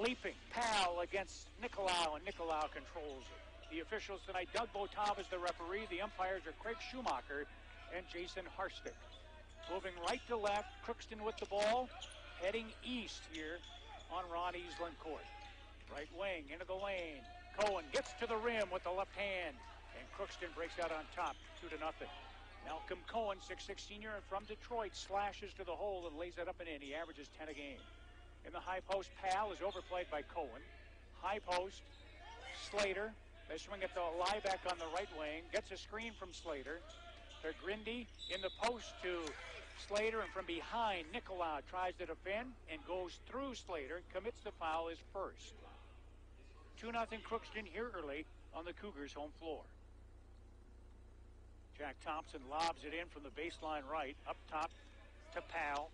leaping. Pal against Nicolau, and Nicolau controls it. The officials tonight, Doug Botov is the referee. The umpires are Craig Schumacher and Jason Harstick. Moving right to left, Crookston with the ball, heading east here on Ron Eastland Court. Right wing into the lane. Cohen gets to the rim with the left hand, and Crookston breaks out on top, 2-0. Malcolm Cohen, 6'6" senior from Detroit, slashes to the hole and lays it up and in. He averages 10 a game. In the high post, Pal is overplayed by Cohen. High post, Slater. They swing it to Liebeck on the right wing. Gets a screen from Slater. To Grindy in the post to Slater, and from behind, Nicolau tries to defend and goes through Slater. Commits the foul, his first. 2-0 Crookston here early on the Cougars' home floor. Jack Thompson lobs it in from the baseline right, up top to Powell.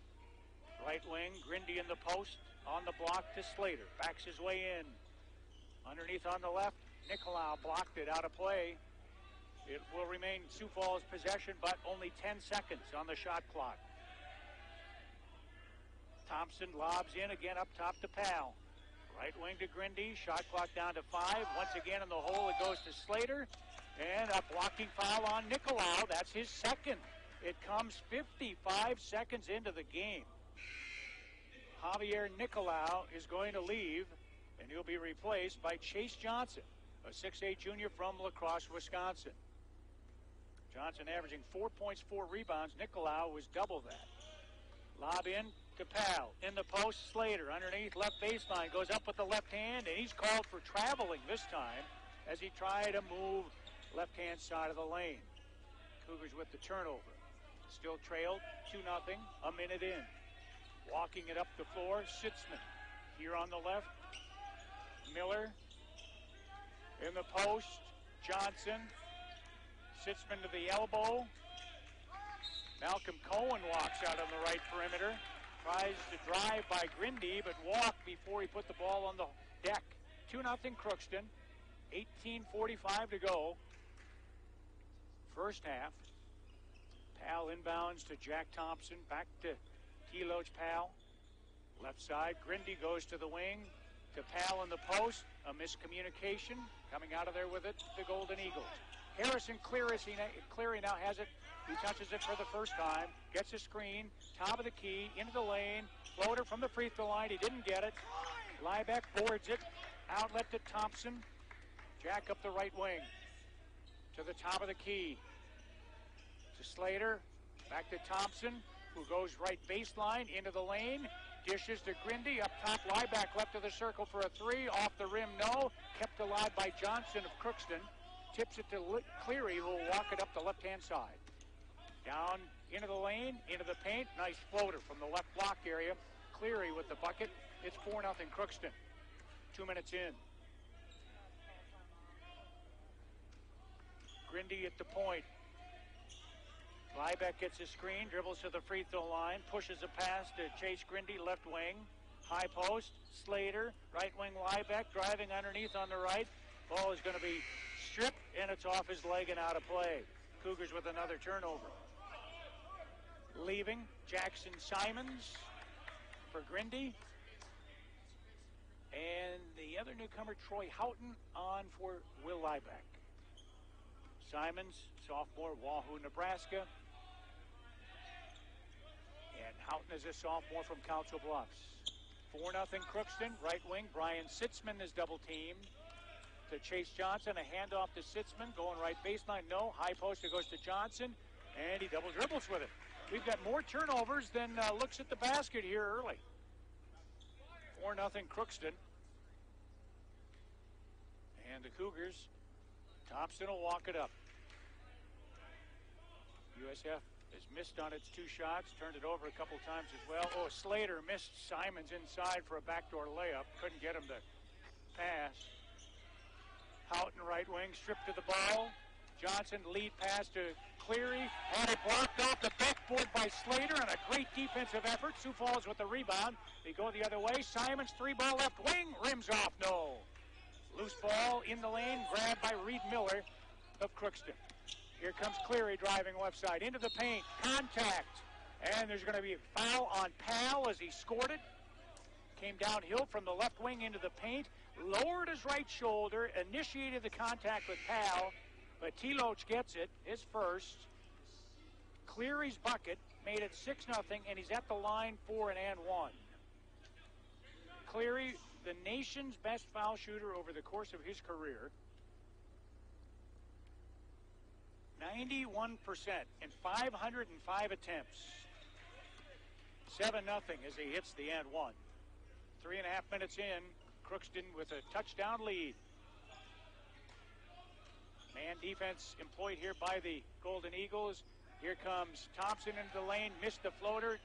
Right wing, Grindy in the post, on the block to Slater. Backs his way in. Underneath on the left, Nicolau blocked it out of play. It will remain Sioux Falls' possession, but only 10 seconds on the shot clock. Thompson lobs in again up top to Powell. Right wing to Grindy, shot clock down to 5. Once again in the hole, it goes to Slater. And a blocking foul on Nicolau. That's his second. It comes 55 seconds into the game. Javier Nicolau is going to leave, and he'll be replaced by Chase Johnson, a 6'8" junior from La Crosse, Wisconsin. Johnson averaging 4 points, 4 rebounds. Nicolau was double that. Lob in to Powell. In the post, Slater underneath left baseline. Goes up with the left hand, and he's called for traveling this time as he tried to move left-hand side of the lane. Cougars with the turnover. Still trailed 2-0, a minute in. Walking it up the floor, Sitzman. Here on the left, Miller. In the post, Johnson. Sitzman to the elbow. Malcolm Cohen walks out on the right perimeter. Tries to drive by Grindy, but walked before he put the ball on the deck. 2-0 Crookston. 18:45 to go. First half. Powell inbounds to Jack Thompson. Back to T-Loach Powell. Left side. Grindy goes to the wing. To Powell in the post. A miscommunication. Coming out of there with it, the Golden Eagles. Harrison Cleary now has it. He touches it for the first time. Gets a screen. Top of the key. Into the lane. Floater from the free throw line. He didn't get it. Liebeck boards it. Outlet to Thompson. Jack up the right wing. To the top of the key. To Slater. Back to Thompson, who goes right baseline into the lane. Dishes to Grindy. Up top, Liebeck left of the circle for a 3. Off the rim, no. Kept alive by Johnson of Crookston. Tips it to Cleary, who will walk it up the left-hand side. Down into the lane, into the paint. Nice floater from the left block area. Cleary with the bucket. It's 4-0 Crookston. 2 minutes in. Grindy at the point. Liebeck gets a screen, dribbles to the free throw line, pushes a pass to Chase Grindy, left wing. High post, Slater, right wing Liebeck, driving underneath on the right. Ball is going to be stripped, and it's off his leg and out of play. Cougars with another turnover. Leaving, Jackson Simons for Grindy. And the other newcomer, Troy Houghton, on for Will Liebeck. Simons, sophomore, Wahoo, Nebraska. And Houghton is a sophomore from Council Bluffs. 4-0 Crookston, right wing. Brian Sitzman is double teamed. To Chase Johnson, a handoff to Sitzman, going right baseline, no. High post, it goes to Johnson, and he double dribbles with it. We've got more turnovers than looks at the basket here early. 4-0 Crookston. And the Cougars, Thompson will walk it up. USF has missed on its 2 shots, turned it over a couple times as well. Oh, Slater missed Simons inside for a backdoor layup. Couldn't get him to pass. Houghton, right wing, stripped to the ball. Johnson, lead pass to Cleary. Had it blocked off the backboard by Slater, and a great defensive effort. Sioux Falls with the rebound. They go the other way. Simons, 3-ball left wing. Rims off, no. Loose ball in the lane, grabbed by Reed Miller of Crookston. Here comes Cleary driving left side into the paint. Contact. And there's going to be a foul on Powell as he scored it. came downhill from the left wing into the paint, lowered his right shoulder, initiated the contact with Powell, but T-Loach gets it, his first. Cleary's bucket made it 6-0, and he's at the line for an and one. Cleary, the nation's best foul shooter over the course of his career. 91% in 505 attempts. 7-0 as he hits the and one. 3.5 minutes in, Crookston with a touchdown lead. Man defense employed here by the Golden Eagles. Here comes Thompson into the lane, missed the floater.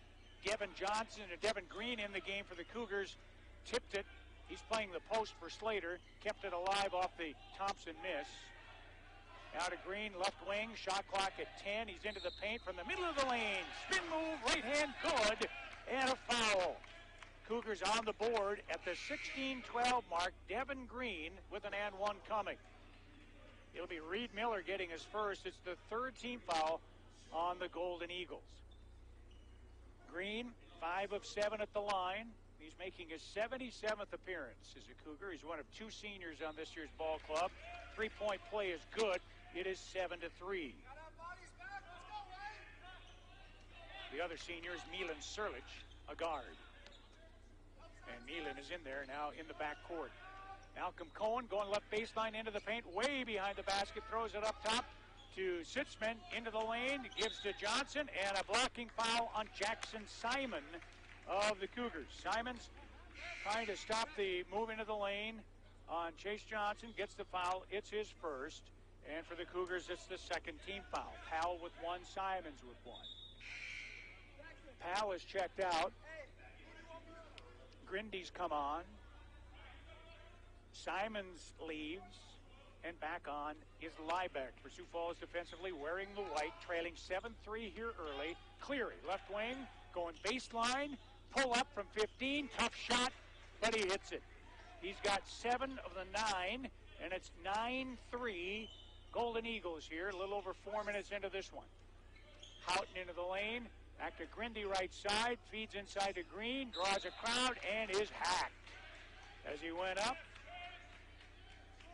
Devin Green in the game for the Cougars, tipped it. He's playing the post for Slater, kept it alive off the Thompson miss. Now to Green, left wing, shot clock at 10. He's into the paint from the middle of the lane. Spin move, right hand good, and a foul. Cougars on the board at the 16-12 mark. Devin Green with an and one coming. It'll be Reed Miller getting his first. It's the third team foul on the Golden Eagles. Green, 5 of 7 at the line. He's making his 77th appearance as a Cougar. He's one of 2 seniors on this year's ball club. 3-point play is good. It is 7-3. The other senior is Milan Serlich, a guard. And Milan is in there now in the backcourt. Malcolm Cohen going left baseline into the paint, way behind the basket, throws it up top to Sitzman, into the lane, gives to Johnson, and a blocking foul on Jackson Simon of the Cougars. Simon's trying to stop the move into the lane on Chase Johnson, gets the foul, it's his first, and for the Cougars it's the second team foul. Powell with 1, Simons with 1. Powell is checked out. Grindy's come on. Simons leaves, and back on is Liebeck for Sioux Falls defensively, wearing the white, trailing 7-3 here early. Cleary, left wing, going baseline, pull up from 15, tough shot, but he hits it. He's got 7 of the 9, and it's 9-3 Golden Eagles here, a little over 4 minutes into this one. Houghton into the lane, back to Grindy right side, feeds inside to Green, draws a crowd, and is hacked. As he went up,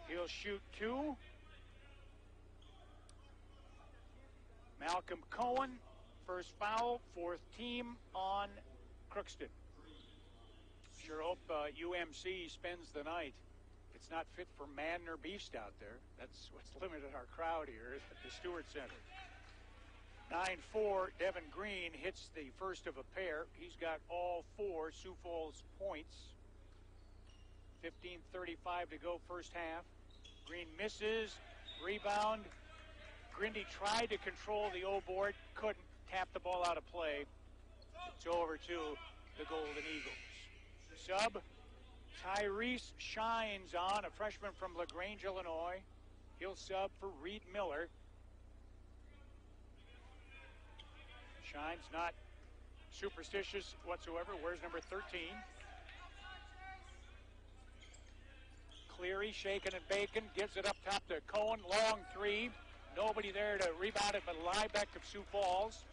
he'll shoot 2. Malcolm Cohen, first foul, 4th team on Crookston. Sure hope UMC spends the night. It's not fit for man or beast out there. That's what's limited our crowd here at the Stewart Center. 9-4, Devin Green hits the first of a pair. He's got all 4 Sioux Falls points. 15:35 to go first half. Green misses, rebound. Grindy tried to control the O-board, couldn't, tap the ball out of play. It's over to the Golden Eagles. Sub, Tyrese Shines on, a freshman from LaGrange, Illinois. He'll sub for Reed Miller. Shines not superstitious whatsoever, wears number 13. Cleary shaking and baking, gives it up top to Cohen, long 3. Nobody there to rebound it but Liebeck of Sioux Falls.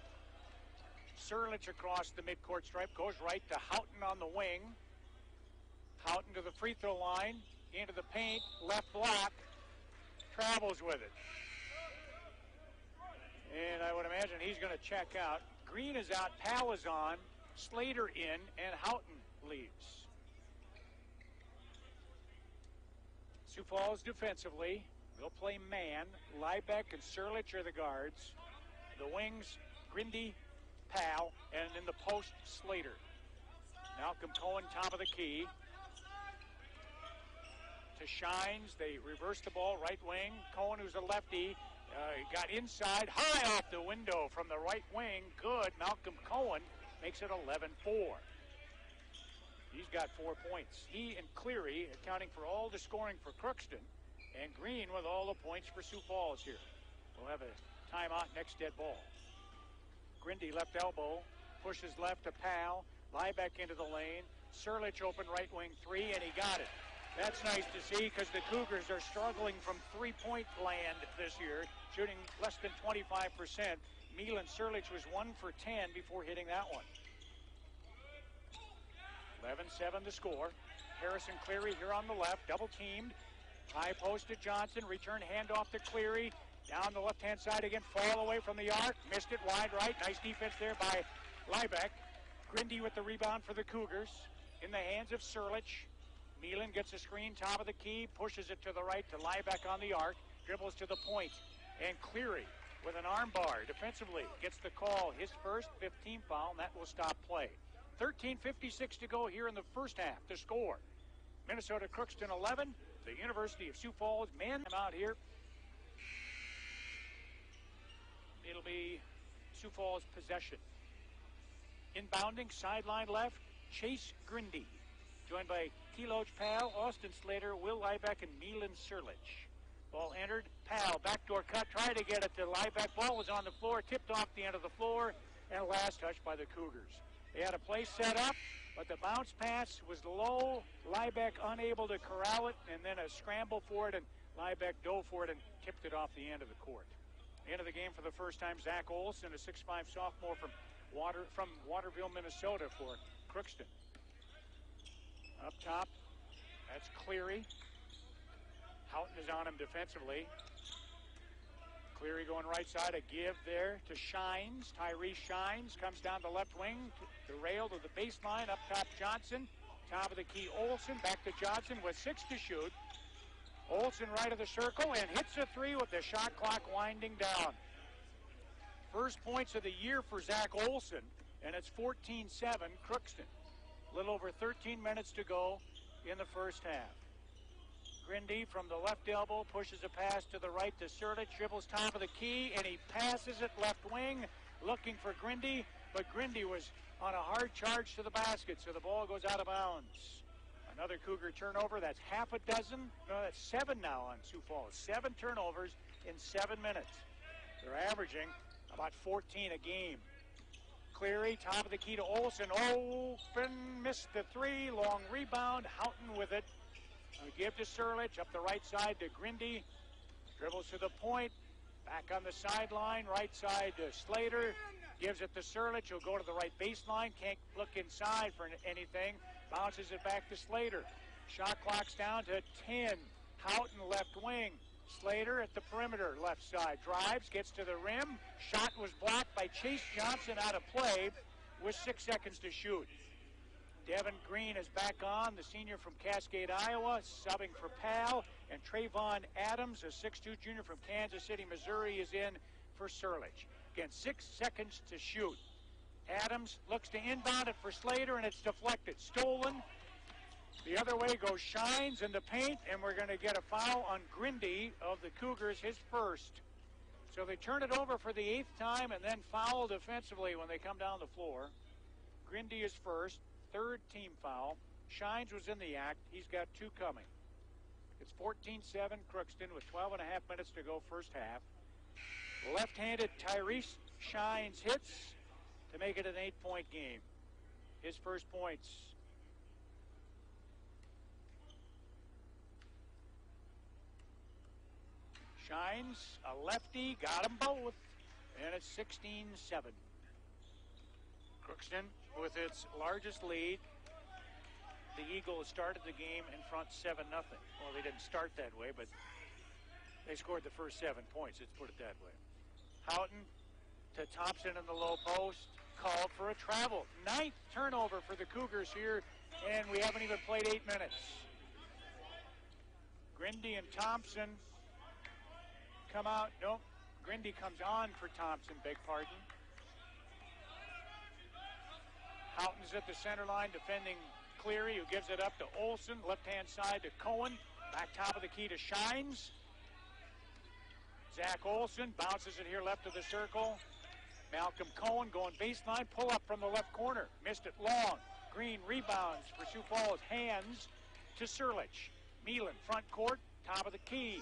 Serlich across the midcourt stripe, goes right to Houghton on the wing. Houghton to the free throw line, into the paint, left block, travels with it. And I would imagine he's going to check out. Green is out, Powell is on, Slater in, and Houghton leaves. Sioux Falls defensively, they'll play man. Liebeck and Serlich are the guards. The wings, Grindy, Powell, and in the post, Slater. Malcolm Cohen, top of the key. To Shines, they reverse the ball, right wing. Cohen, who's a lefty, got inside, high off the window from the right wing. Good. Malcolm Cohen makes it 11-4. He's got 4 points. He and Cleary accounting for all the scoring for Crookston, and Green with all the points for Sioux Falls here. We'll have a timeout, next dead ball. Grindy left elbow, pushes left to Powell. Liebeck into the lane. Serlich open right wing 3, and he got it. That's nice to see because the Cougars are struggling from three-point land this year, shooting less than 25%. Milan Serlich was 1 for 10 before hitting that one. 11-7 the score. Harrison Cleary here on the left, double teamed. High post to Johnson, return handoff to Cleary. Down the left-hand side again, fall away from the arc. Missed it wide right. Nice defense there by Liebeck. Grindy with the rebound for the Cougars. In the hands of Sirlich. Milan gets a screen, top of the key, pushes it to the right to Liebeck on the arc. Dribbles to the point. And Cleary with an arm bar defensively gets the call. His first 15 foul, and that will stop play. 13:56 to go here in the first half. The score, Minnesota Crookston 11, the University of Sioux Falls men out here. It'll be Sioux Falls possession. Inbounding, sideline left, Chase Grindy, joined by T-Loach Pal, Austin Slater, Will Liebeck, and Milan Sirlich. Ball entered, Pal, backdoor cut, tried to get it to Liebeck. Ball was on the floor, tipped off the end of the floor, and last touch by the Cougars. They had a play set up, but the bounce pass was low. Liebeck unable to corral it, and then a scramble for it, and Liebeck dove for it and tipped it off the end of the court. End of the game for the first time, Zach Olson, a 6'5" sophomore from Waterville, Minnesota for Crookston. Up top, that's Cleary. Houghton is on him defensively. Cleary going right side, a give there to Shines. Tyrese Shines comes down the left wing, to the rail to the baseline. Up top, Johnson. Top of the key, Olson. Back to Johnson with 6 to shoot. Olson right of the circle and hits a 3 with the shot clock winding down. First points of the year for Zach Olson, and it's 14-7 Crookston. A little over 13 minutes to go in the first half. Grindy from the left elbow pushes a pass to the right to Sirlich, dribbles top of the key, and he passes it left wing, looking for Grindy, but Grindy was on a hard charge to the basket, so the ball goes out of bounds. Another Cougar turnover. That's half a dozen. No, that's 7 now on Sioux Falls. 7 turnovers in 7 minutes. They're averaging about 14 a game. Cleary, top of the key to Olson. Open, missed the 3. Long rebound. Houghton with it. Give to Sirlich. Up the right side to Grindy. Dribbles to the point. Back on the sideline. Right side to Slater. Gives it to Sirlich. He'll go to the right baseline. Can't look inside for anything. Bounces it back to Slater. Shot clock's down to 10. Houghton left wing. Slater at the perimeter left side. Drives, gets to the rim. Shot was blocked by Chase Johnson out of play with 6 seconds to shoot. Devin Green is back on, the senior from Cascade, Iowa, subbing for Pal. And Trayvon Adams, a 6'2" junior from Kansas City, Missouri, is in for Sirlich. Again, 6 seconds to shoot. Adams looks to inbound it for Slater, and it's deflected. Stolen. The other way goes Shines in the paint, and we're going to get a foul on Grindy of the Cougars, his first. So they turn it over for the 8th time and then foul defensively when they come down the floor. Grindy is first, 3rd team foul. Shines was in the act. He's got 2 coming. It's 14-7 Crookston with 12 and a half minutes to go first half. Left-handed Tyrese Shines hits to make it an 8-point game. His first points. Shines, a lefty, got them both, and it's 16-7. Crookston with its largest lead. The Eagles started the game in front 7-0. Well, they didn't start that way, but they scored the first 7 points, let's put it that way. Houghton to Thompson in the low post, called for a travel. 9th turnover for the Cougars here, and we haven't even played 8 minutes. Grindy and Thompson come out. Nope, Grindy comes on for Thompson, beg pardon. Houghton's at the center line defending Cleary, who gives it up to Olson. Left-hand side to Cohen. Back top of the key to Shines. Zach Olson bounces it here left of the circle. Malcolm Cohen going baseline. Pull up from the left corner. Missed it long. Green rebounds for Sioux Falls. Hands to Sirlich. Milan front court. Top of the key.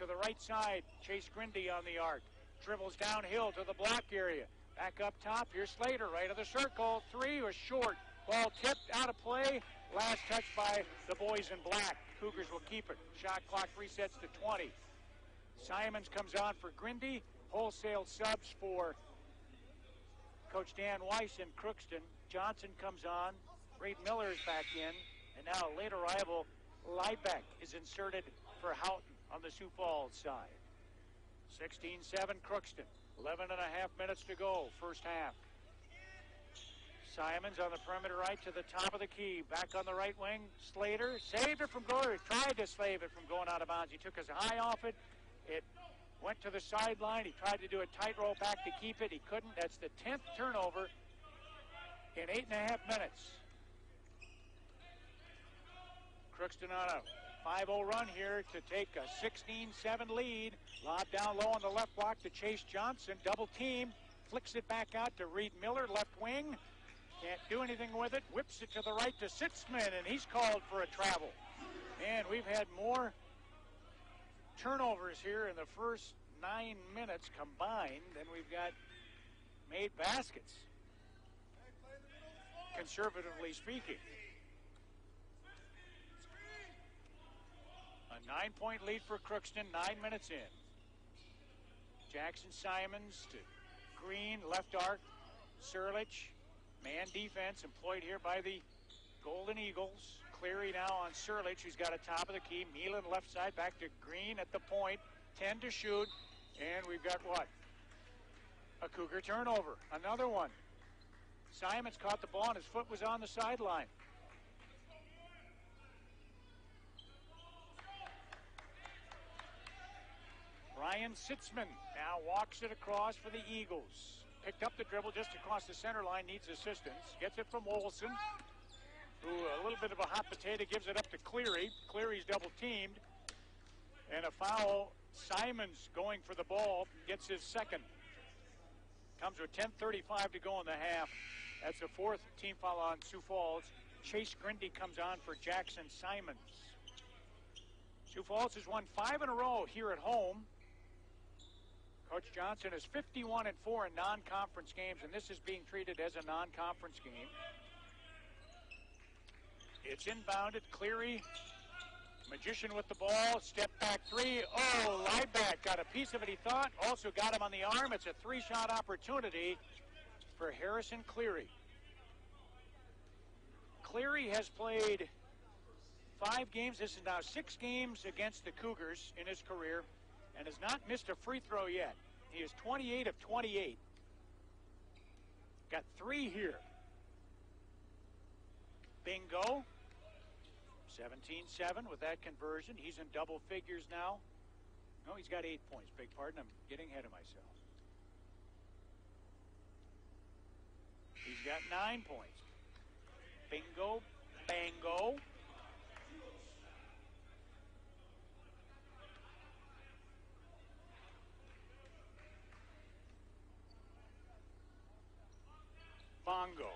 To the right side. Chase Grindy on the arc. Dribbles downhill to the block area. Back up top. Here's Slater right of the circle. 3 was short. Ball tipped out of play. Last touch by the boys in black. Cougars will keep it. Shot clock resets to 20. Simons comes on for Grindy. Wholesale subs for Coach Dan Weiss in Crookston. Johnson comes on Reed Miller is back in, and now late arrival Liebeck is inserted for Houghton on the Sioux Falls side. 16-7 Crookston. 11 and a half minutes to go, first half. Simons on the perimeter right to the top of the key. Back on the right wing, Slater saved it from going, tried to save it from going out of bounds. He took his eye off it. It went to the sideline. He tried to do a tightrope back to keep it. He couldn't. That's the 10th turnover in 8.5 minutes. Crookston on a 5-0 run here to take a 16-7 lead. Lob down low on the left block to Chase Johnson. Double team. Flicks it back out to Reed Miller, left wing. Can't do anything with it. Whips it to the right to Sitzman, and he's called for a travel. Man, we've had more turnovers here in the first 9 minutes combined than we've got made baskets, conservatively speaking. A 9-point lead for Crookston, 9 minutes in. Jackson Simons to Green, left arc. Serlich, man defense employed here by the Golden Eagles. Cleary now on Serlich, who's got a top of the key. Milan left side, back to Green at the point. 10 to shoot, and we've got what? A Cougar turnover, another one. Simons caught the ball and his foot was on the sideline. Ryan Sitzman now walks it across for the Eagles. Picked up the dribble just across the center line, needs assistance. Gets it from Olson, who a little bit of a hot potato, gives it up to Cleary. Cleary's double teamed. And a foul. Simons going for the ball, gets his second. Comes with 10:35 to go in the half. That's the fourth team foul on Sioux Falls. Chase Grindy comes on for Jackson Simons. Sioux Falls has won 5 in a row here at home. Coach Johnson is 51-4 in non-conference games, and this is being treated as a non-conference game. It's inbounded. Cleary, magician with the ball, step back three. Oh, Liebeck got a piece of it, he thought. Also got him on the arm. It's a 3-shot opportunity for Harrison Cleary. Cleary has played 5 games. This is now 6 games against the Cougars in his career, and has not missed a free throw yet. He is 28 of 28. Got 3 here. Bingo. 17-7 with that conversion. He's in double figures now. No, he's got 8 points. Beg pardon, I'm getting ahead of myself. He's got 9 points. Bingo, bango. Bongo.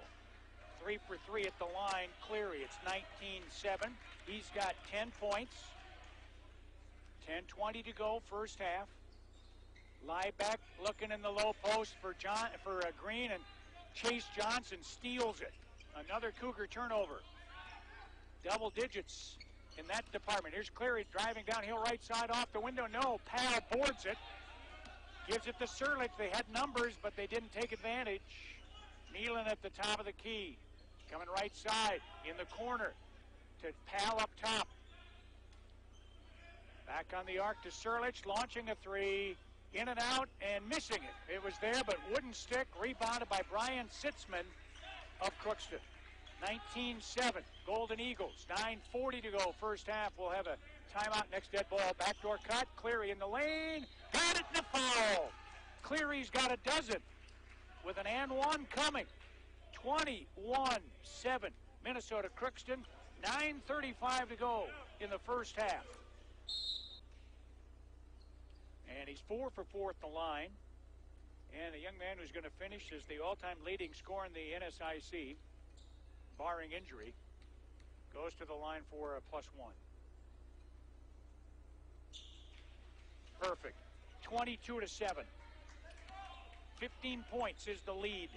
3 for 3 at the line. Cleary, it's 19-7. He's got 10 points. 10:20 to go, first half. Liebeck looking in the low post for Green, and Chase Johnson steals it. Another Cougar turnover. Double digits in that department. Here's Cleary driving downhill right side off the window. No, Powell boards it. Gives it to Serlich. They had numbers, but they didn't take advantage. Milan at the top of the key. Coming right side in the corner to Powell up top. Back on the arc to Serlich, launching a 3. In and out and missing it. It was there, but wouldn't stick. Rebounded by Brian Sitzman of Crookston. 19-7, Golden Eagles. 9:40 to go, first half. We'll have a timeout, next dead ball. Backdoor cut, Cleary in the lane. Got it, and a foul. Cleary's got a dozen with an and one coming. 21-7, Minnesota Crookston. 9:35 to go in the first half. And he's 4 for 4 at the line. And a young man who's going to finish as the all-time leading scorer in the NSIC, barring injury, goes to the line for a +1. Perfect. 22-7. 15 points is the lead.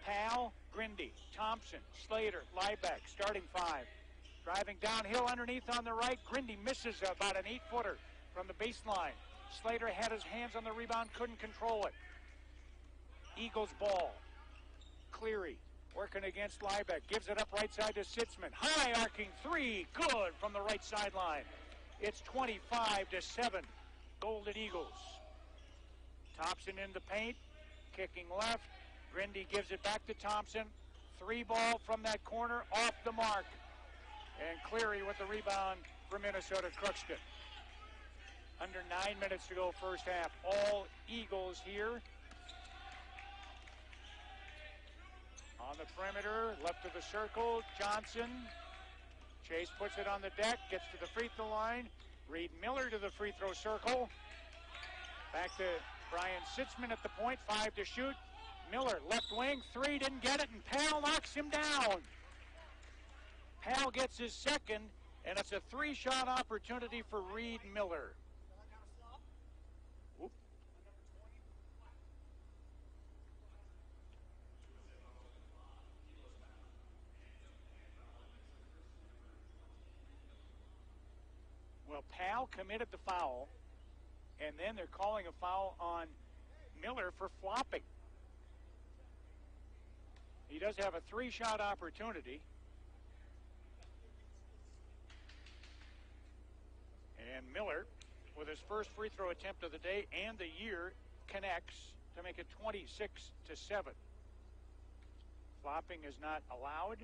Powell, Grindy, Thompson, Slater, Liebeck, starting 5. Driving downhill underneath on the right. Grindy misses about an 8-footer from the baseline. Slater had his hands on the rebound, couldn't control it. Eagles ball. Cleary working against Liebeck. Gives it up right side to Sitzman. High arcing three. Good from the right sideline. It's 25-7. Golden Eagles. Thompson in the paint. Kicking left. Grindy gives it back to Thompson. 3 ball from that corner off the mark. And Cleary with the rebound for Minnesota Crookston. Under 9 minutes to go first half. All Eagles here. On the perimeter, left of the circle, Johnson. Chase puts it on the deck, gets to the free throw line. Reed Miller to the free throw circle. Back to Brian Sitzman at the point, 5 to shoot. Miller, left wing, 3, didn't get it, and Pal knocks him down. Pal gets his second, and it's a 3-shot opportunity for Reed Miller. Whoop. Well, Pal committed the foul, and then they're calling a foul on Miller for flopping. He does have a 3-shot opportunity. And Miller, with his first free throw attempt of the day and the year, connects to make it 26-7. Flopping is not allowed.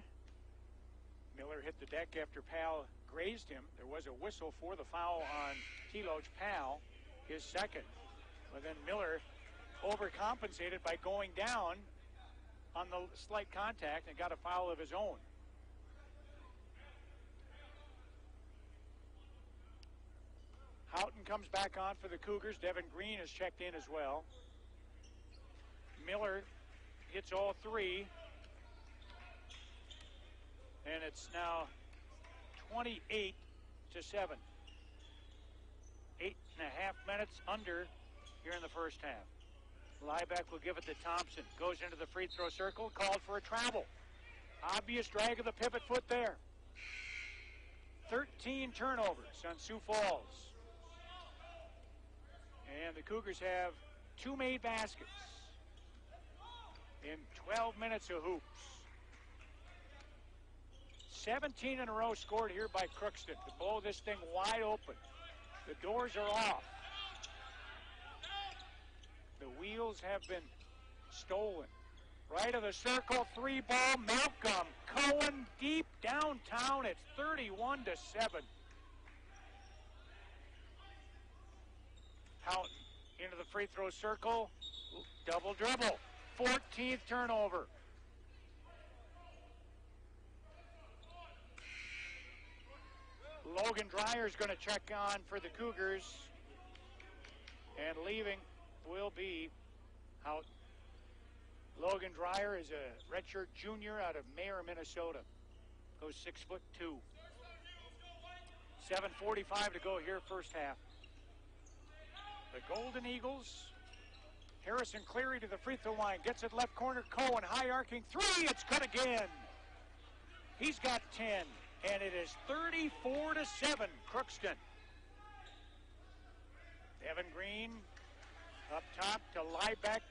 Miller hit the deck after Pal grazed him. There was a whistle for the foul on Teloge Pal, his second. But then Miller overcompensated by going down on the slight contact and got a foul of his own. Houghton comes back on for the Cougars. Devin Green is checked in as well. Miller hits all 3. And it's now 28-7. 8.5 minutes under here in the first half. Liebeck will give it to Thompson. Goes into the free throw circle. Called for a travel. Obvious drag of the pivot foot there. 13 turnovers on Sioux Falls. And the Cougars have 2 made baskets in 12 minutes of hoops. 17 in a row scored here by Crookston to blow this thing wide open. The doors are off. The wheels have been stolen. Right of the circle, 3 ball, Malcolm. Cohen deep downtown. It's 31-7. Houghton into the free throw circle. Double dribble. 14th turnover. Logan Dreyer's going to check on for the Cougars. And leaving will be Houghton. Logan Dreyer is a redshirt junior out of Mayer, Minnesota. Goes 6'2". 7:45 to go here, first half. The Golden Eagles. Harrison Cleary to the free throw line. Gets it left corner. Cohen, high arcing 3. It's good again. He's got 10. And it is 34-7, Crookston. Evan Green up top to Liebeck.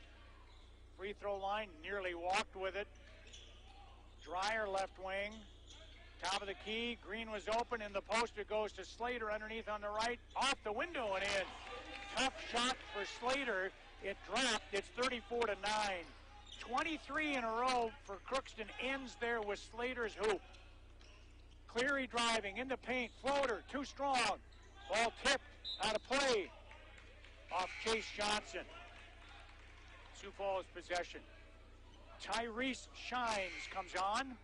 Free throw line, nearly walked with it. Dreyer left wing. Top of the key. Green was open in the post. It goes to Slater underneath on the right. Off the window and in. Tough shot for Slater. It dropped. It's 34-9. 23 in a row for Crookston ends there with Slater's hoop. Cleary driving in the paint. Floater, too strong. Ball tipped out of play. Off Chase Johnson. Sioux Falls possession. Tyrese Shines comes on.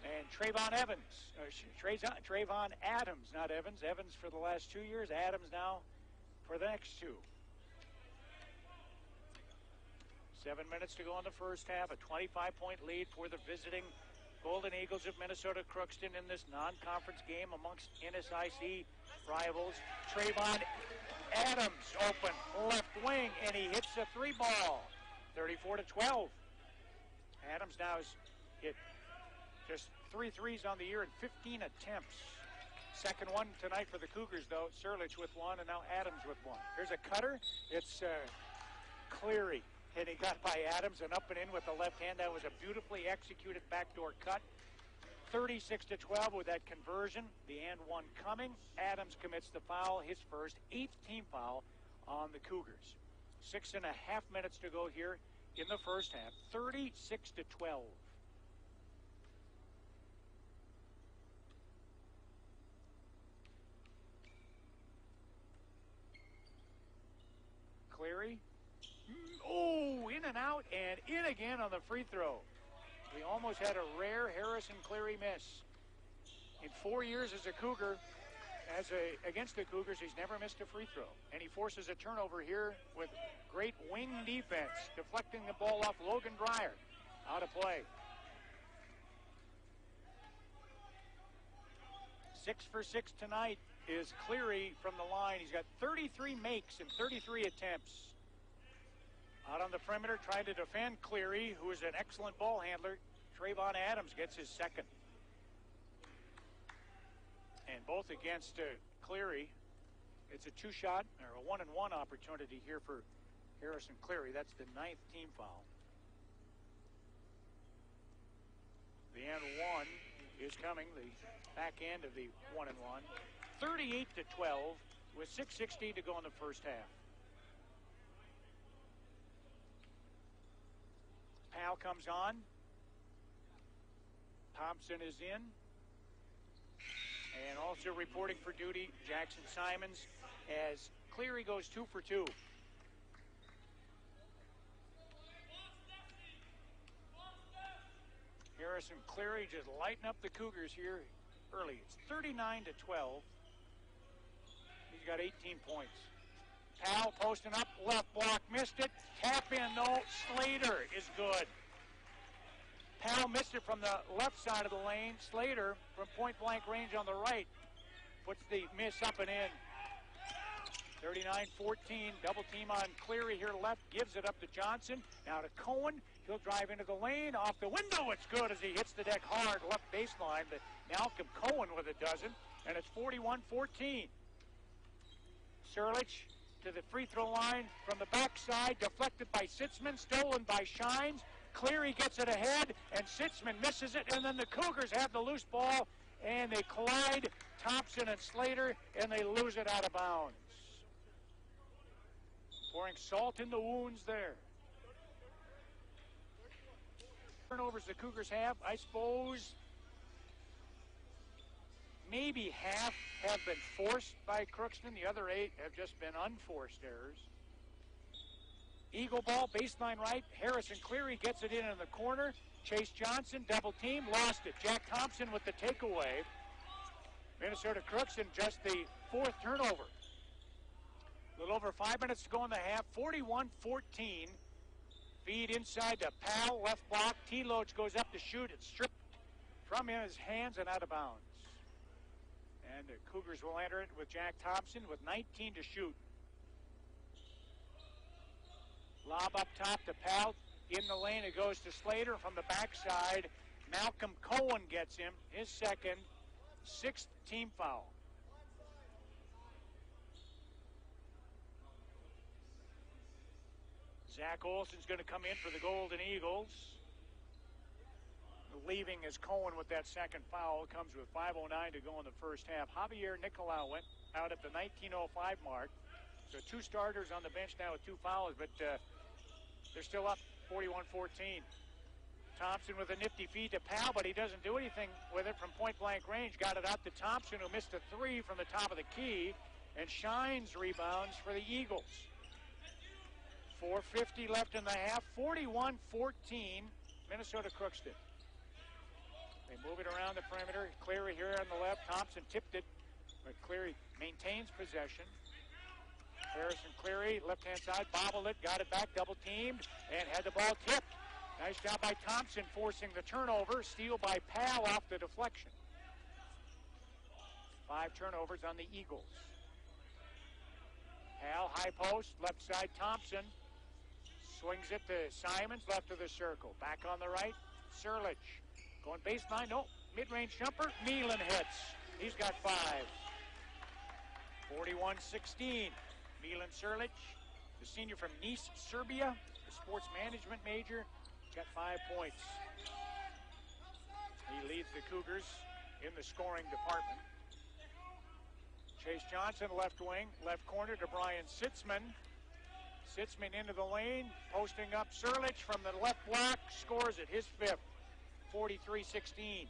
And Trayvon Adams, not Evans. Evans for the last 2 years. Adams now for the next 2. 7 minutes to go in the first half. A 25-point lead for the visiting Golden Eagles of Minnesota Crookston in this non-conference game amongst NSIC rivals. Trayvon Adams open left wing, and he hits a 3 ball. 34-12. Adams now has hit just 3 threes on the year and 15 attempts. Second one tonight for the Cougars, though. Serlich with 1, and now Adams with 1. Here's a cutter. It's Cleary and he got by Adams and up and in with the left hand. That was a beautifully executed backdoor cut. 36-12 with that conversion. The and one coming. Adams commits the foul, his first, 8th team foul on the Cougars. 6.5 minutes to go here in the first half. 36-12. Cleary. Oh, in and out and in again on the free throw. We almost had a rare Harrison Cleary miss. In 4 years as a Cougar, against the Cougars, he's never missed a free throw. And he forces a turnover here with great wing defense, deflecting the ball off Logan Dreyer. Out of play. 6 for 6 tonight is Cleary from the line. He's got 33 makes and 33 attempts. Out on the perimeter, trying to defend Cleary, who is an excellent ball handler. Trayvon Adams gets his second. And both against Cleary. It's a two-shot, or a one-and-one opportunity here for Harrison Cleary. That's the 9th team foul. The and one is coming, the back end of the one-and-one. 38-12 with 6:16 to go in the first half. Powell comes on. Thompson is in. And also reporting for duty, Jackson Simons, as Cleary goes 2 for 2. Harrison Cleary just lighting up the Cougars here early. It's 39-12. He's got 18 points. Powell posting up, left block, missed it. Tap in though, Slater is good. Powell missed it from the left side of the lane. Slater from point-blank range on the right puts the miss up and in. 39-14, double team on Cleary here left, gives it up to Johnson. Now to Cohen, he'll drive into the lane, off the window, it's good as he hits the deck hard, left baseline. But Malcolm Cohen with a dozen, and it's 41-14. Serlich to the free throw line from the backside, deflected by Sitzman, stolen by Shines. Cleary gets it ahead, and Sitzman misses it, and then the Cougars have the loose ball, and they collide, Thompson and Slater, and they lose it out of bounds. Pouring salt in the wounds there. Turnovers the Cougars have, I suppose, maybe half have been forced by Crookston. The other 8 have just been unforced errors. Eagle ball, baseline right. Harrison Cleary gets it in the corner. Chase Johnson, double team, lost it. Jack Thompson with the takeaway. Minnesota Crookston just the 4th turnover. A little over 5 minutes to go in the half. 41-14. Feed inside to Powell, left block. T-Loach goes up to shoot. It's stripped from his hands and out of bounds. And the Cougars will enter it with Jack Thompson with 19 to shoot. Lob up top to Powell. In the lane, it goes to Slater from the backside. Malcolm Cohen gets him, his second, 6th team foul. Zach Olson's going to come in for the Golden Eagles. Leaving is Cohen with that second foul. Comes with 5:09 to go in the first half. Javier Nicolau went out at the 19:05 mark. So 2 starters on the bench now with 2 fouls, but they're still up 41-14. Thompson with a nifty feed to Powell, but he doesn't do anything with it from point-blank range. Got it out to Thompson, who missed a 3 from the top of the key, and Shines rebounds for the Eagles. 4:50 left in the half, 41-14, Minnesota Crookston. They move it around the perimeter. Cleary here on the left. Thompson tipped it, but Cleary maintains possession. Harrison Cleary, left-hand side, bobbled it, got it back, double-teamed, and had the ball tipped. Nice job by Thompson forcing the turnover. Steal by Powell off the deflection. 5 turnovers on the Eagles. Powell, high post, left side, Thompson. Swings it to Simons, left of the circle. Back on the right, Serlich. Going baseline, no, mid-range jumper, Milan hits. He's got 5. 41-16. Milan Serlich, the senior from Nice, Serbia, a sports management major, got 5 points. He leads the Cougars in the scoring department. Chase Johnson, left wing, left corner to Brian Sitzman. Sitzman into the lane, posting up Serlich from the left block, scores at his 5th, 43-16.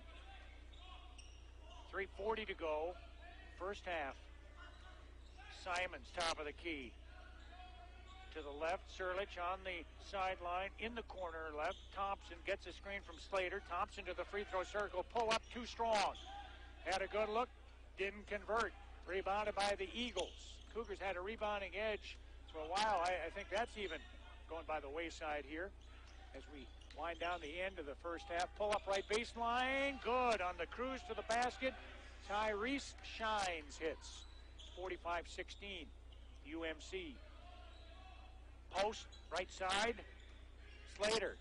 3:40 to go, first half. Simons, top of the key. To the left, Serlich on the sideline, in the corner left. Thompson gets a screen from Slater. Thompson to the free throw circle, pull up too strong. Had a good look, didn't convert. Rebounded by the Eagles. Cougars had a rebounding edge for a while. I think that's even going by the wayside here as we wind down the end of the first half. Pull up right baseline, good on the cruise to the basket. Tyrese Shines hits. 45-16, UMC. Post, right side, Slater.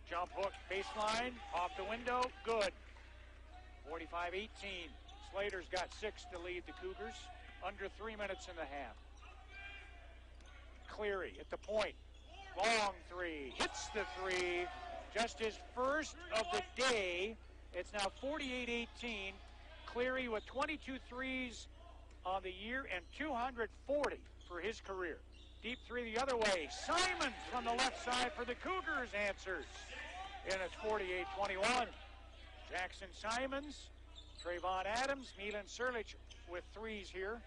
Jump hook, baseline, off the window, good. 45-18. Slater's got 6 to lead the Cougars. Under 3 minutes in the half. Cleary at the point. Long three. Hits the three. Just his first of the day. It's now 48-18. Cleary with 22 threes on the year and 240 for his career. Deep three the other way. Simons from the left side for the Cougars answers. And it's 48-21. Jackson Simons, Trayvon Adams, Milan Serlich with threes here.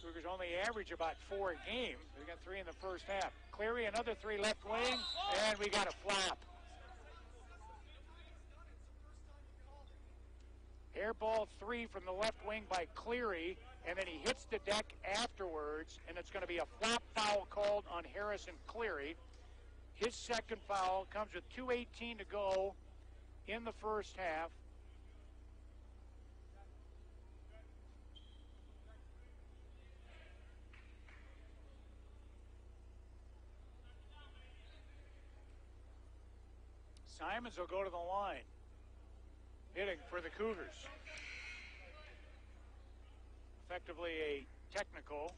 Cougars only average about 4 a game. They got 3 in the first half. Cleary, another 3 left wing, and we got a flop. Airball 3 from the left wing by Cleary, and then he hits the deck afterwards, and it's going to be a flop foul called on Harrison Cleary. His second foul comes with 2:18 to go in the first half. Simons will go to the line. Hitting for the Cougars. Effectively a technical.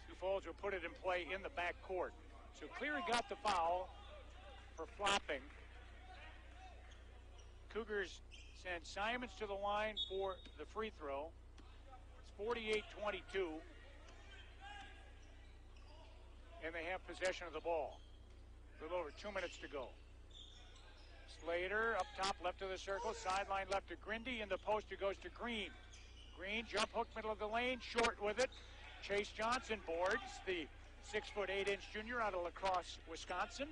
Sioux Falls will put it in play in the back court. So Cleary got the foul for flopping. Cougars send Simons to the line for the free throw. It's 48-22. And they have possession of the ball. A little over 2 minutes to go. Slater up top, left of the circle, sideline left to Grindy. In the post, it goes to Green. Green, jump hook, middle of the lane, short with it. Chase Johnson boards, the 6'8" junior out of La Crosse, Wisconsin.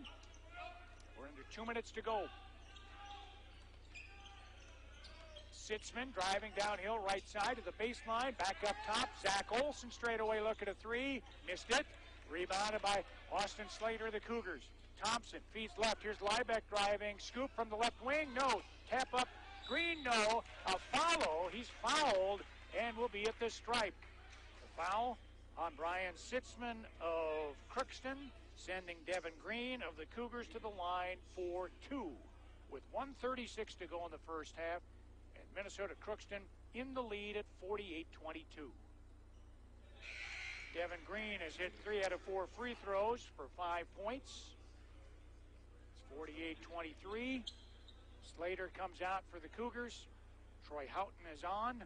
We're under 2 minutes to go. Sitzman driving downhill, right side to the baseline, back up top. Zach Olson straight away, look at a 3, missed it. Rebounded by Austin Slater of the Cougars. Thompson feeds left. Here's Liebeck driving. Scoop from the left wing. No. Tap up. Green, no. A follow. He's fouled and will be at the stripe. The foul on Brian Sitzman of Crookston, sending Devin Green of the Cougars to the line for 2. With 1:36 to go in the first half. And Minnesota Crookston in the lead at 48-22. Devin Green has hit 3 out of 4 free throws for 5 points. It's 48-23. Slater comes out for the Cougars. Troy Houghton is on.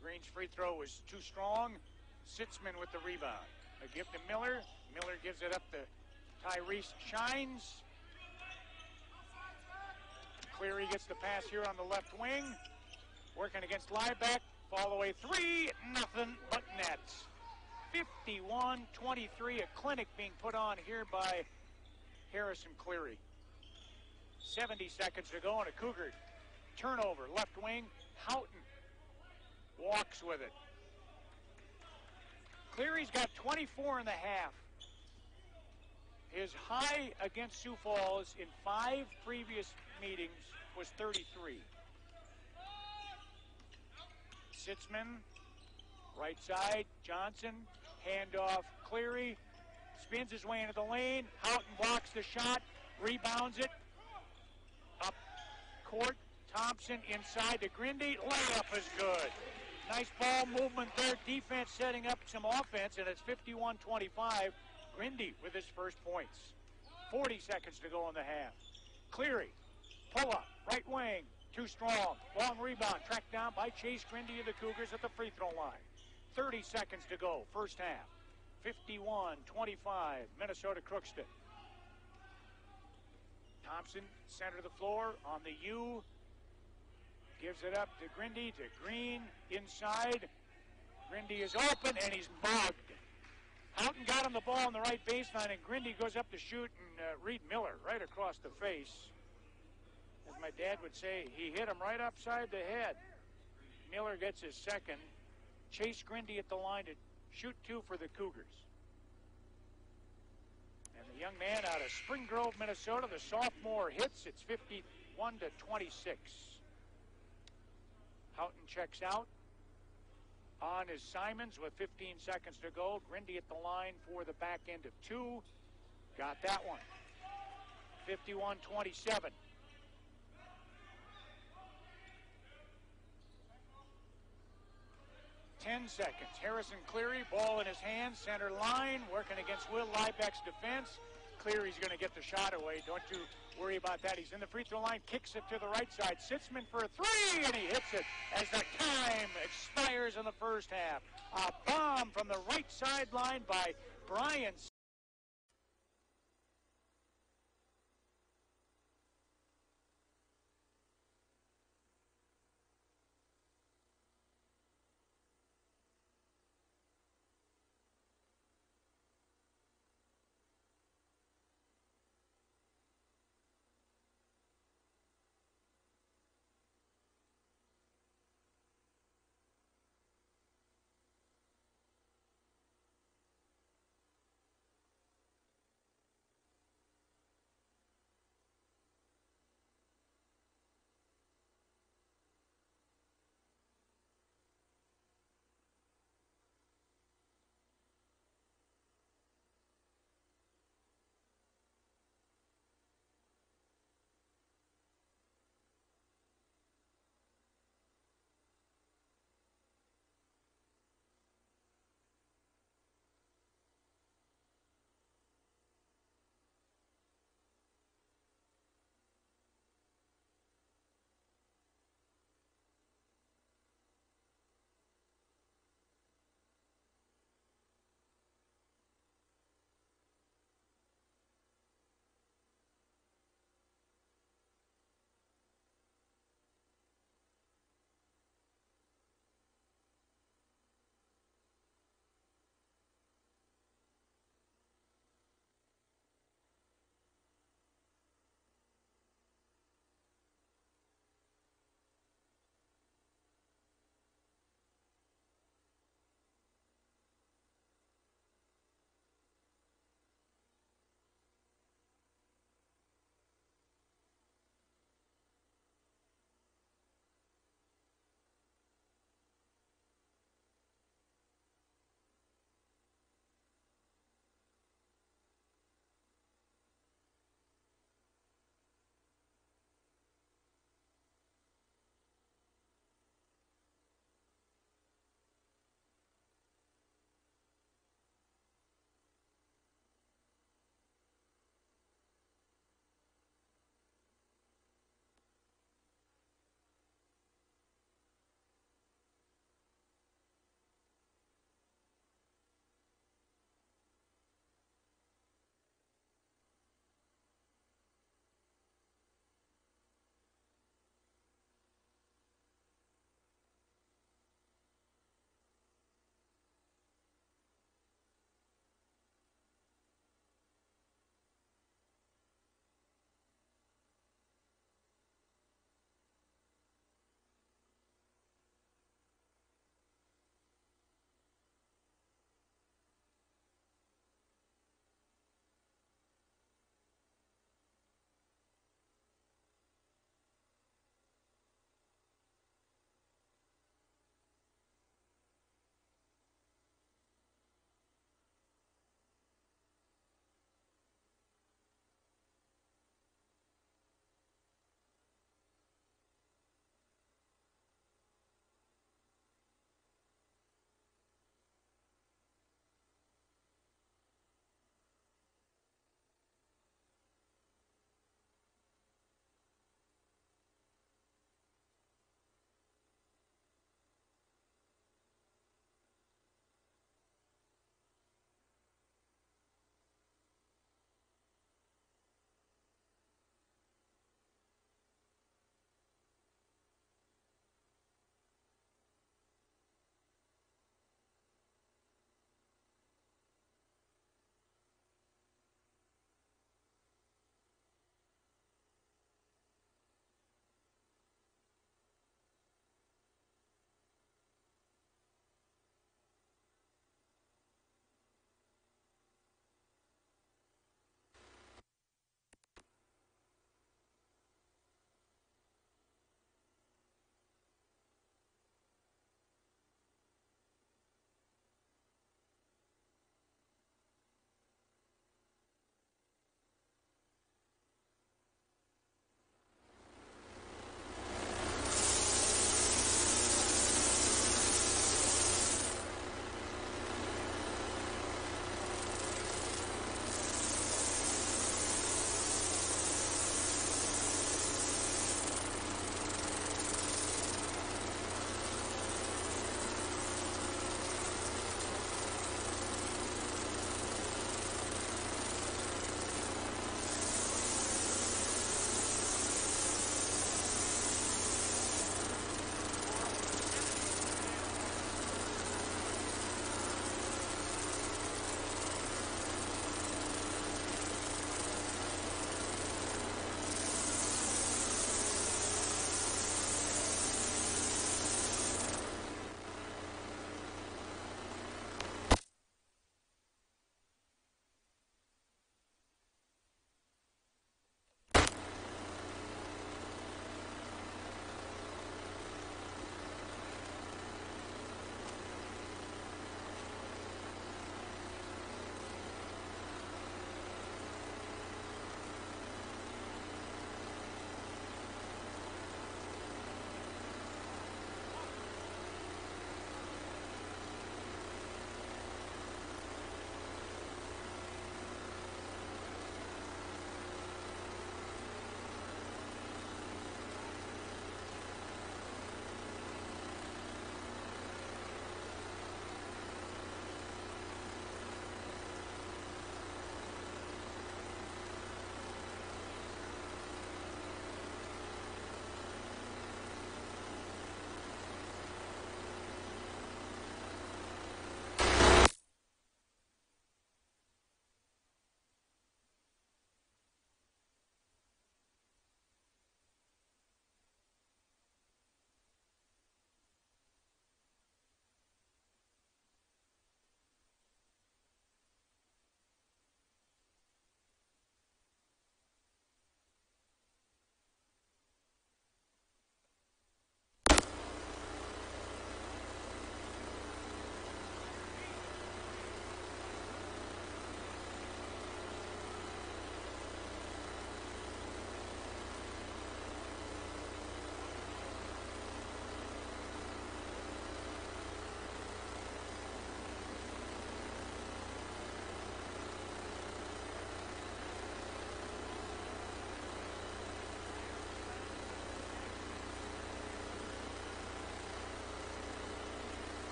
Green's free throw was too strong. Sitzman with the rebound. A gift to Miller. Miller gives it up to Tyrese Shines. Cleary gets the pass here on the left wing. Working against Liebeck. Fall away 3. Nothing but nets. 51-23. A clinic being put on here by Harrison Cleary. 70 seconds to go and a Cougar turnover. Left wing. Houghton walks with it. Cleary's got 24 in the half. His high against Sioux Falls in 5 previous meetings was 33. Sitzman, right side, Johnson, handoff, Cleary, spins his way into the lane. Houghton blocks the shot, rebounds it. Up court, Thompson inside to Grindy. Layup is good. Nice ball movement there. Defense setting up some offense, and it's 51-25. Grindy with his first points. 40 seconds to go in the half. Cleary, pull up, right wing, too strong. Long rebound, tracked down by Chase Grindy of the Cougars at the free throw line. 30 seconds to go, first half. 51-25, Minnesota Crookston. Thompson, center of the floor, on the U. Gives it up to Grindy, to Green, inside. Grindy is open, and he's mugged. Houghton got him the ball on the right baseline, and Grindy goes up to shoot, and Reed Miller right across the face. As my dad would say, he hit him right upside the head. Miller gets his second. Chase Grindy at the line to shoot two for the Cougars. And the young man out of Spring Grove, Minnesota, the sophomore, hits. It's 51-26. Houghton checks out. On is Simons with 15 seconds to go. Grindy at the line for the back end of two. Got that one. 51-27. Seconds. Harrison Cleary, ball in his hand, center line, working against Will Liebeck's defense. Cleary's going to get the shot away. Don't you worry about that. He's in the free throw line, kicks it to the right side. Sitzman for a three, and he hits it as the time expires in the first half. A bomb from the right sideline by Brian.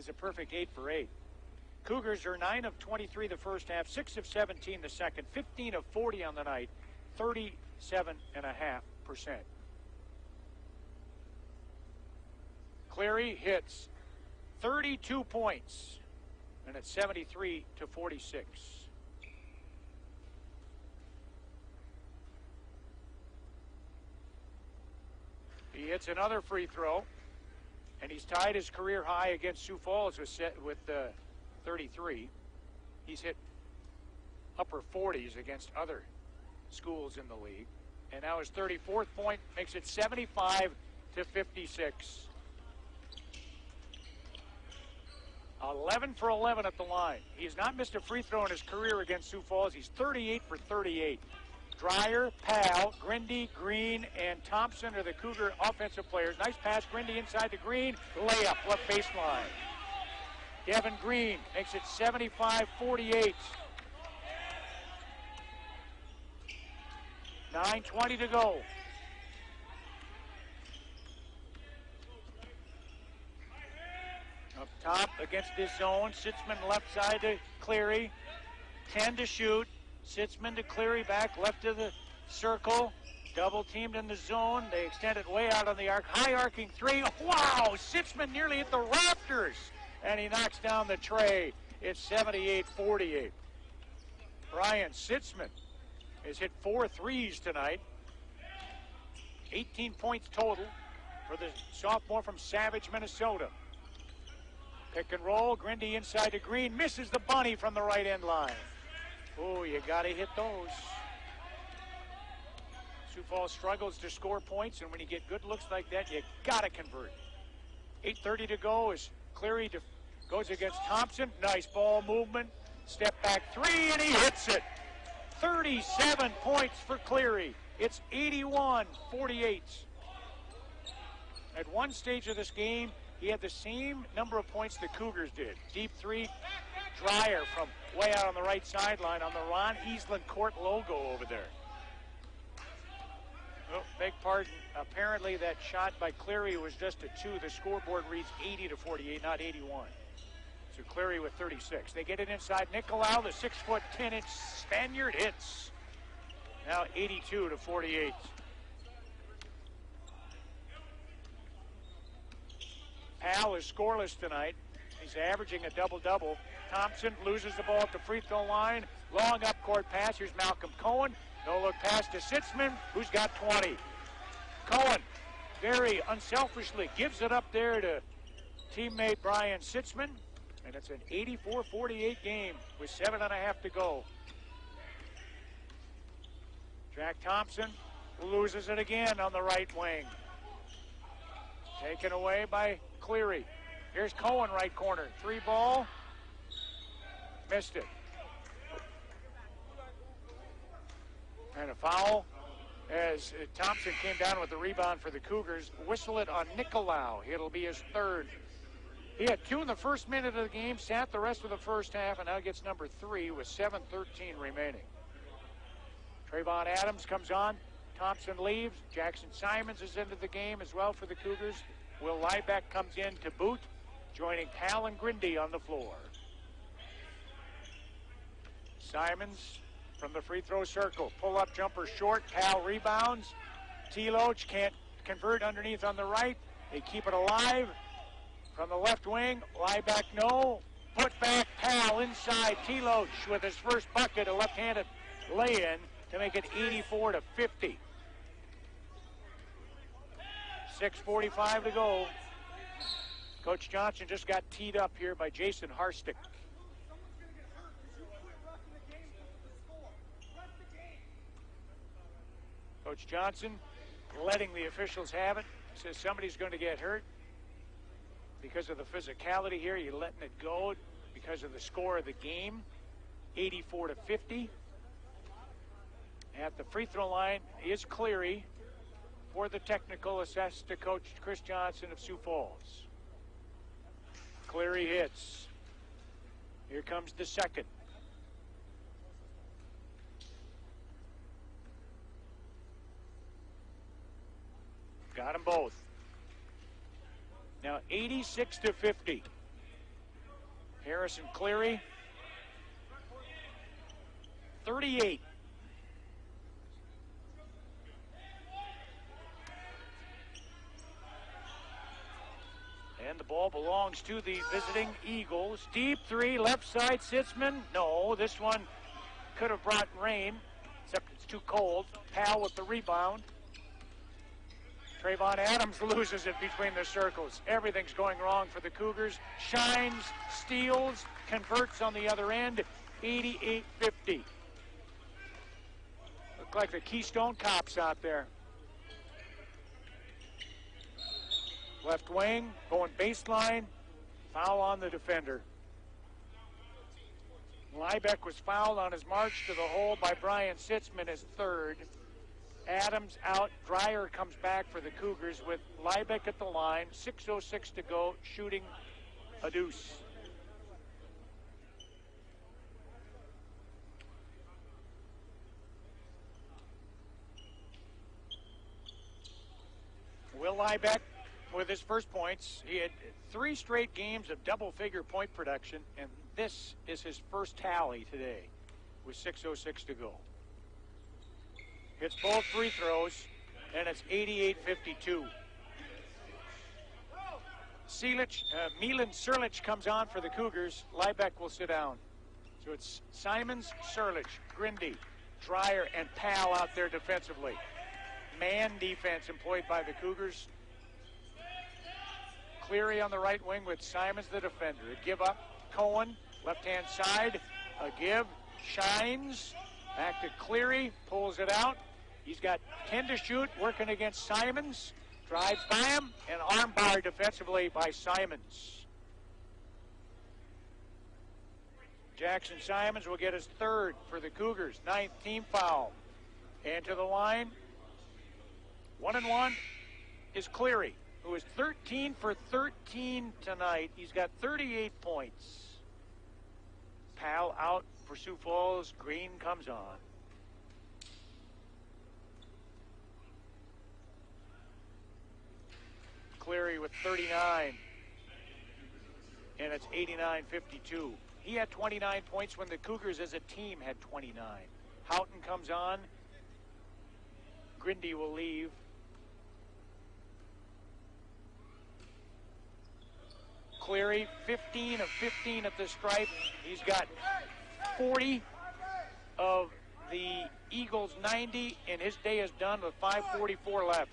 is a perfect 8 for 8. Cougars are 9 of 23 the first half, 6 of 17 the second, 15 of 40 on the night, 37.5%. Cleary hits 32 points, and it's 73 to 46. He hits another free throw, and he's tied his career high against Sioux Falls with 33. He's hit upper 40s against other schools in the league. And now his 34th point makes it 75 to 56. 11 for 11 at the line. He has not missed a free throw in his career against Sioux Falls. He's 38 for 38. Dreyer, Powell, Grindy, Green, and Thompson are the Cougar offensive players. Nice pass, Grindy inside the green. Layup, left baseline. Devin Green makes it 75-48. 9:20 to go. Up top against this zone, Sitzman left side to Cleary. 10 to shoot. Sitzman to Cleary, back left to the circle. Double teamed in the zone. They extend it way out on the arc. High arcing three. Wow! Sitzman nearly hit the rafters. And he knocks down the tray. It's 78-48. Brian Sitzman has hit 4 threes tonight. 18 points total for the sophomore from Savage, Minnesota. Pick and roll. Grindy inside to Green. Misses the bunny from the right end line. Oh, you got to hit those. Sioux Falls struggles to score points, and when you get good looks like that, you got to convert. 8:30 to go as Cleary goes against Thompson. Nice ball movement. Step back three, and he hits it. 37 points for Cleary. It's 81-48. At one stage of this game, he had the same number of points the Cougars did. Deep three, Dreyer from way out on the right sideline on the Ron Eastland court logo over there. Oh, beg pardon. Apparently that shot by Cleary was just a 2. The scoreboard reads 80-48, not 81. So Cleary with 36. They get it inside. Nicolau, the 6', 10-inch Spaniard hits. Now 82-48. Powell is scoreless tonight. He's averaging a double-double. Thompson loses the ball at the free throw line. Long up-court pass. Here's Malcolm Cohen. No-look pass to Sitzman, who's got 20. Cohen very unselfishly gives it up there to teammate Brian Sitzman. And it's an 84-48 game with 7.5 to go. Jack Thompson loses it again on the right wing. Taken away by Cleary. Here's Cohen, right corner. 3 ball. Missed it. And a foul as Thompson came down with the rebound for the Cougars. Whistle it on Nicolau. It'll be his 3rd. He had 2 in the first minute of the game, sat the rest of the first half, and now gets number 3 with 7:13 remaining. Trayvon Adams comes on. Thompson leaves. Jackson Simons is into the game as well for the Cougars. Will Liebeck comes in to boot, joining Powell and Grindy on the floor. Simons from the free throw circle. Pull-up jumper short. Powell rebounds. T-Loach can't convert underneath on the right. They keep it alive. From the left wing, Liebeck no. Put back Powell inside. T-Loach with his first bucket, a left-handed lay-in to make it 84-50. 6:45 to go. Coach Johnson just got teed up here by Jason Harstick. Coach Johnson letting the officials have it. Says somebody's going to get hurt because of the physicality here. You're letting it go because of the score of the game. 84-50. At the free throw line is Cleary for the technical, assessed to Coach Chris Johnson of Sioux Falls. Cleary hits. Here comes the second. Got them both. Now 86-50. Harrison Cleary, 38. And the ball belongs to the visiting Eagles. Deep three, left side, Sitzman. No, this one could have brought rain, except it's too cold. Powell with the rebound. Trayvon Adams loses it between the circles. Everything's going wrong for the Cougars. Shines, steals, converts on the other end. 88-50. Look like the Keystone Cops out there. Left wing, going baseline, foul on the defender. Liebeck was fouled on his march to the hole by Brian Sitzman, his third. Adams out, Dreyer comes back for the Cougars with Liebeck at the line, 6:06 to go, shooting a deuce. Will Liebeck with his first points. He had 3 straight games of double-figure point production, and this is his first tally today with 6:06 to go. Hits both free throws, and it's 88-52. Milan Serlich comes on for the Cougars. Liebeck will sit down. So it's Simons, Serlich, Grindy, Dreyer, and Powell out there defensively. Man defense employed by the Cougars. Cleary on the right wing with Simons the defender. A give up. Cohen, left-hand side. A give. Shines. Back to Cleary. Pulls it out. He's got 10 to shoot. Working against Simons. Drives by him. And armbar defensively by Simons. Jackson Simons will get his third for the Cougars. 9th team foul. And to the line. 1-1 is Cleary, who is 13 for 13 tonight. He's got 38 points. Powell out for Sioux Falls. Green comes on. Cleary with 39. And it's 89-52. He had 29 points when the Cougars as a team had 29. Houghton comes on. Grindy will leave. Cleary, 15 of 15 at the stripe. He's got 40 of the Eagles' 90, and his day is done with 5:44 left.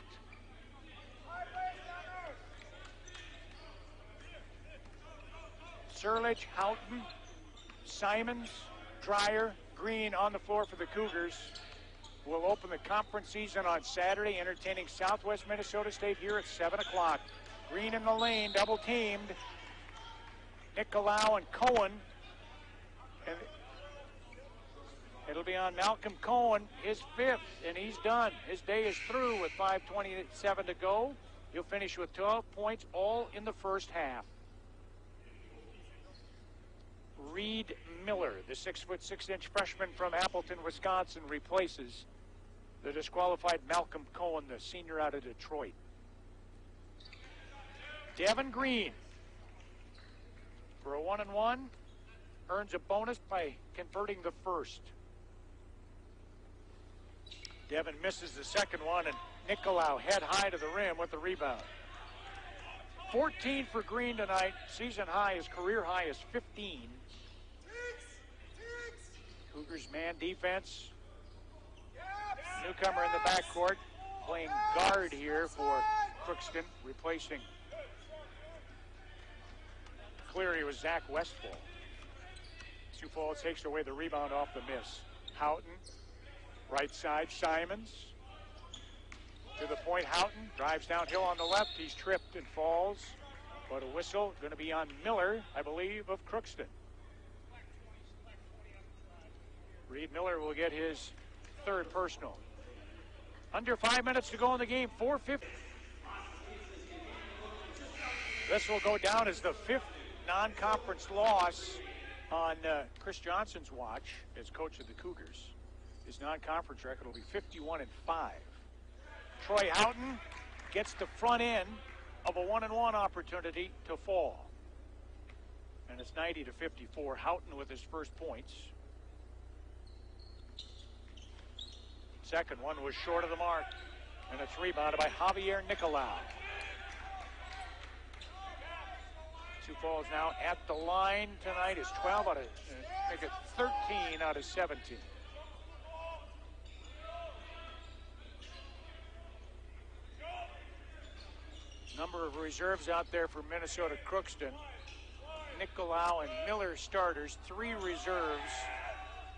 Serlich, Houghton, Simons, Dreyer, Green on the floor for the Cougars. Will open the conference season on Saturday, entertaining Southwest Minnesota State here at 7 o'clock. Green in the lane, double teamed. Nicolau and Cohen. And it'll be on Malcolm Cohen, his 5th, and he's done. His day is through with 5:27 to go. He'll finish with 12 points, all in the first half. Reed Miller, the 6'6" freshman from Appleton, Wisconsin, replaces the disqualified Malcolm Cohen, the senior out of Detroit. Devin Green, for a 1-and-1, earns a bonus by converting the first. Devin misses the second one, and Nicolau head high to the rim with the rebound. 14 for Green tonight. Season high, his career high is 15. Cougars man defense. Newcomer in the backcourt, playing guard here for Crookston, replacing Cleary was Zach Westfall. Sioux Falls takes away the rebound off the miss. Houghton, right side, Simons. To the point, Houghton drives downhill on the left. He's tripped and falls. But a whistle going to be on Miller, I believe, of Crookston. Reed Miller will get his 3rd personal. Under 5 minutes to go in the game, 4:50. This will go down as the 5th non-conference loss on Chris Johnson's watch as coach of the Cougars. His non-conference record will be 51-5. Troy Houghton gets the front end of a 1-and-1 opportunity to fall. And it's 90-54. Houghton with his first points. Second one was short of the mark. And it's rebounded by Javier Nicolau. Sioux Falls now at the line tonight is 12 out of, make it 13 out of 17. Number of reserves out there for Minnesota Crookston. Nicolau and Miller starters, 3 reserves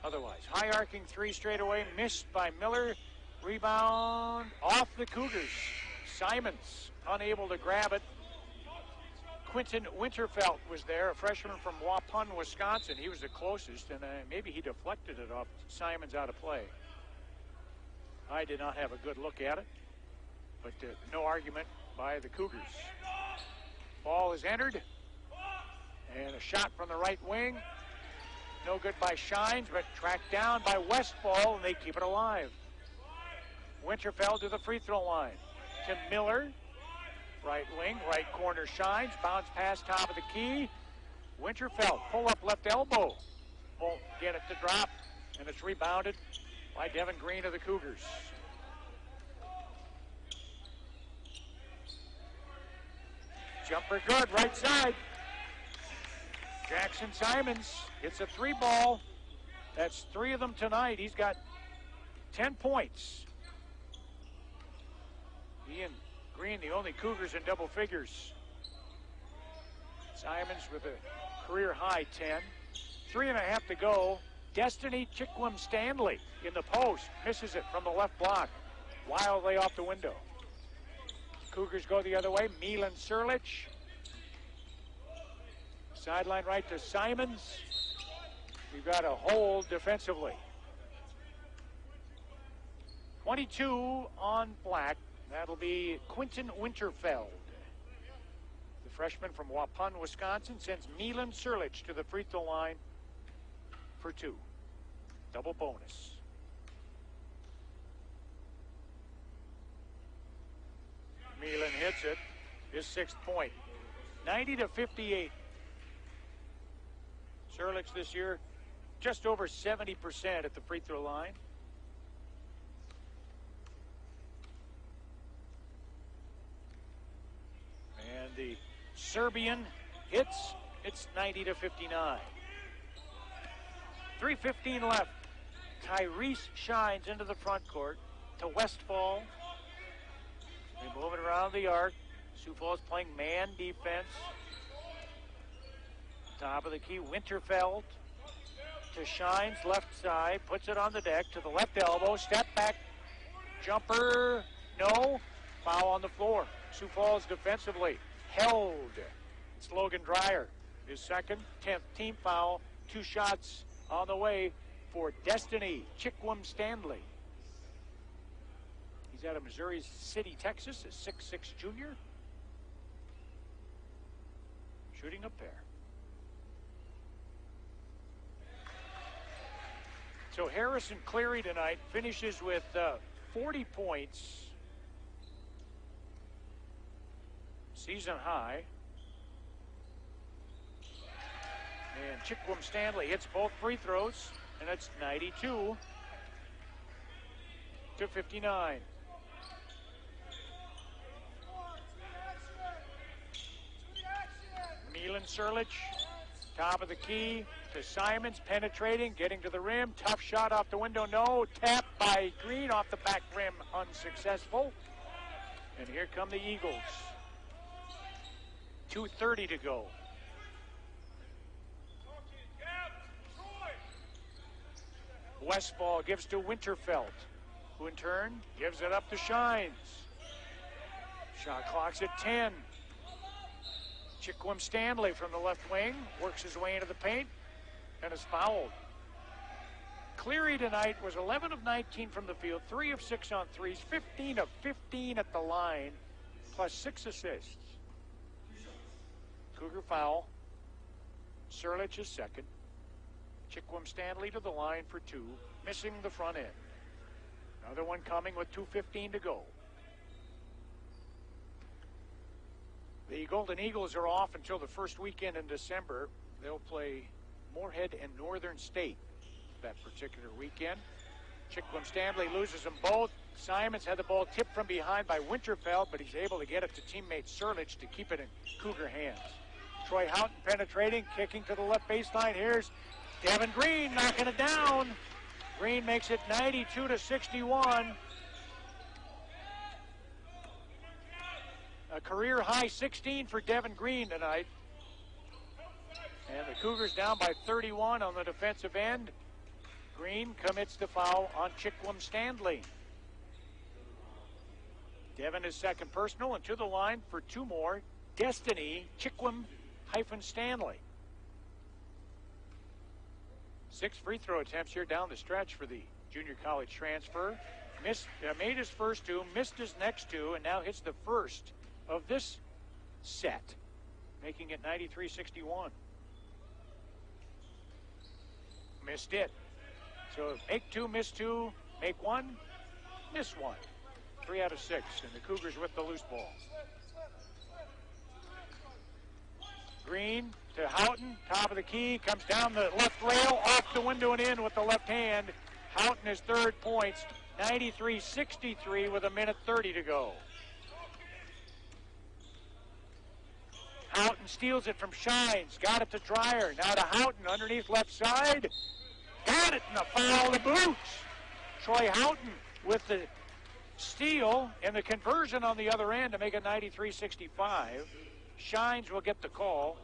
otherwise. High arcing 3 straight away, missed by Miller. Rebound off the Cougars. Simons unable to grab it. Quentin Winterfeld was there, a freshman from Waupun, Wisconsin. He was the closest, and maybe he deflected it off Simons out of play. I did not have a good look at it, but no argument by the Cougars. Ball is entered, and a shot from the right wing. No good by Shines, but tracked down by Westfall, and they keep it alive. Winterfeld to the free throw line. To Miller. Right wing, right corner Shines. Bounce pass top of the key. Winterfeld, pull up left elbow. Won't get it to drop, and it's rebounded by Devin Green of the Cougars. Jumper good, right side. Jackson Simons hits a 3 ball. That's 3 of them tonight. He's got 10 points. He and Green, the only Cougars in double figures. Simons with a career high 10. 3.5 to go. Destiny Chickwam Stanley in the post. Misses it from the left block. Wildly off the window. Cougars go the other way. Milan Serlich. Sideline right to Simons. We've got a hole defensively. 22 on black. That'll be Quentin Winterfeld. The freshman from Waupun, Wisconsin, sends Milan Serlich to the free throw line for 2. Double bonus. Milan hits it. His 6th point. 90-58. Serlich this year just over 70% at the free throw line. And the Serbian hits. It's 90-59. 3:15 left. Tyrese Shines into the front court to Westfall. They move it around the arc. Sioux Falls playing man defense. Top of the key, Winterfeld to Shines, left side, puts it on the deck to the left elbow, step back, jumper, no, foul on the floor. Sioux Falls defensively held. It's Logan Dreyer, his second, 10th team foul. 2 shots on the way for Destiny Chickwam Stanley. He's out of Missouri City, Texas, a 6'6" junior. Shooting up there. So Harrison Cleary tonight finishes with 40 points. Season high. And Chickwam Stanley hits both free throws, and it's 92-59. Milan Serlich, top of the key to Simons, penetrating, getting to the rim. Tough shot off the window, no. Tap by Green off the back rim, unsuccessful. And here come the Eagles. 2:30 to go. Westfall gives to Winterfeld, who in turn gives it up to Shines. Shot clock's at 10. Chickwam Stanley from the left wing works his way into the paint and is fouled. Cleary tonight was 11 of 19 from the field, 3 of 6 on threes, 15 of 15 at the line, plus 6 assists. Cougar foul. Serlich is second. Chickwam Stanley to the line for 2, missing the front end. Another one coming with 2:15 to go. The Golden Eagles are off until the first weekend in December. They'll play Moorhead and Northern State that particular weekend. Chickwam Stanley loses them both. Simons had the ball tipped from behind by Winterfeld, but he's able to get it to teammate Serlich to keep it in Cougar hands. Troy Houghton penetrating, kicking to the left baseline. Here's Devin Green knocking it down. Green makes it 92-61. A career high 16 for Devin Green tonight. And the Cougars down by 31 on the defensive end. Green commits the foul on Chickwam Stanley. Devin is second personal, and to the line for two more. Destiny Chickwam-Stanley. 6 free throw attempts here down the stretch for the junior college transfer. Made his first two, missed his next two, and now hits the first of this set, making it 93-61. Missed it. So make two, miss two, make one, miss one. 3 out of 6, and the Cougars with the loose ball. Green to Houghton, top of the key, comes down the left rail, off the window and in with the left hand. Houghton his third points, 93-63 with 1:30 to go. Houghton steals it from Shines, got it to Dreyer, now to Houghton underneath left side. Got it, and a foul to boots. Troy Houghton with the steal and the conversion on the other end to make it 93-65. Shines will get the call.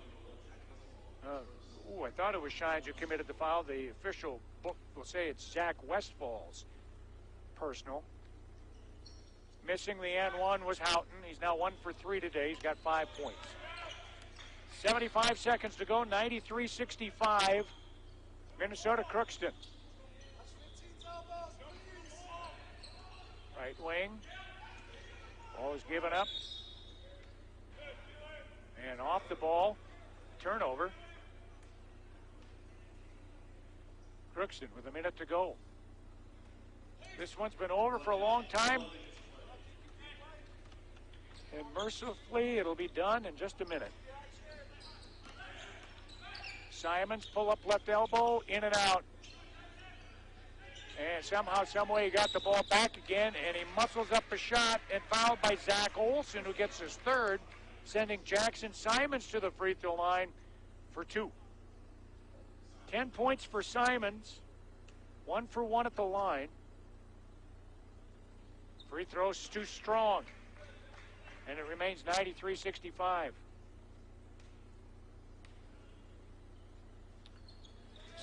I thought it was Shines who committed the foul. The official book will say it's Zach Westfall's personal. Missing the N1 was Houghton. He's now 1 for 3 today. He's got 5 points. 75 seconds to go, 93-65. Minnesota Crookston. Right wing. Ball is given up. And off the ball. Turnover. Crookston with 1 minute to go. This one's been over for a long time. And mercifully, it'll be done in just a minute. Simons pull up left elbow, in and out. And somehow, someway, he got the ball back again, and he muscles up a shot and fouled by Zach Olson, who gets his third, sending Jackson Simons to the free throw line for 2. 10 points for Simons, 1 for 1 at the line. Free throws too strong, and it remains 93-65.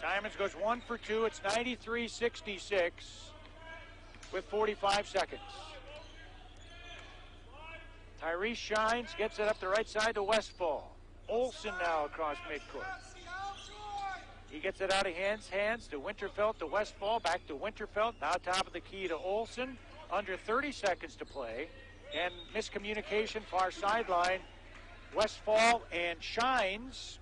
Simons goes 1 for 2. It's 93-66 with 45 seconds. Tyrese Shines gets it up the right side to Westfall. Olson now across midcourt. He gets it out of hands to Winterfeld, to Westfall, back to Winterfeld. Now top of the key to Olson. Under 30 seconds to play. And miscommunication far sideline. Westfall and Shines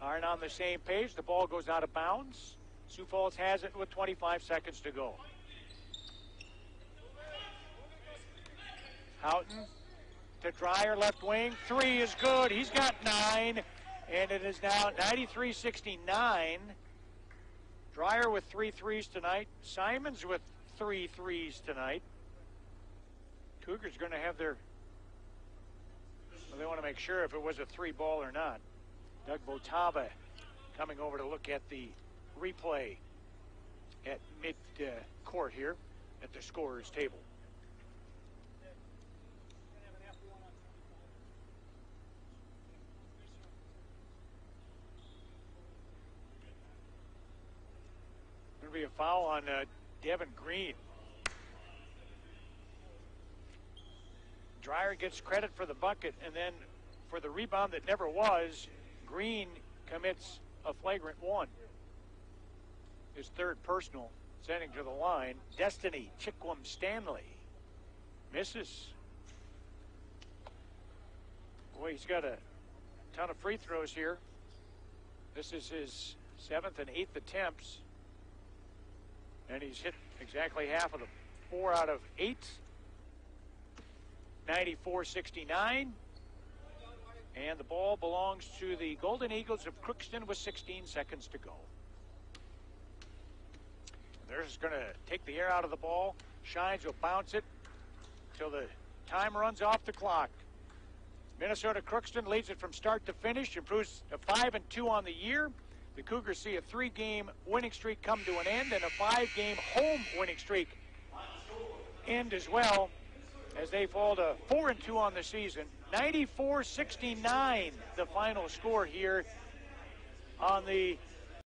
aren't on the same page. The ball goes out of bounds. Sioux Falls has it with 25 seconds to go. Houghton to Dreyer, left wing. 3 is good. He's got 9. And it is now 93-69. Dreyer with 3 threes tonight. Simons with 3 threes tonight. Cougars going to have their... Well, they want to make sure if it was a 3-ball or not. Doug Botava coming over to look at the replay at mid-court here at the scorer's table. Going to be a foul on Devin Green. Dreyer gets credit for the bucket, and then for the rebound that never was, Green commits a flagrant 1. His third personal, sending to the line. Destiny Chickwam-Stanley misses. Boy, he's got a ton of free throws here. This is his 7th and 8th attempts. And he's hit exactly half of them. 4 out of 8. 94-69. And the ball belongs to the Golden Eagles of Crookston with 16 seconds to go. They're just going to take the air out of the ball. Shines will bounce it till the time runs off the clock. Minnesota Crookston leads it from start to finish, improves to 5-2 on the year. The Cougars see a 3-game winning streak come to an end and a 5-game home winning streak end as well, as they fall to 4-2 on the season. 94-69 the final score here on the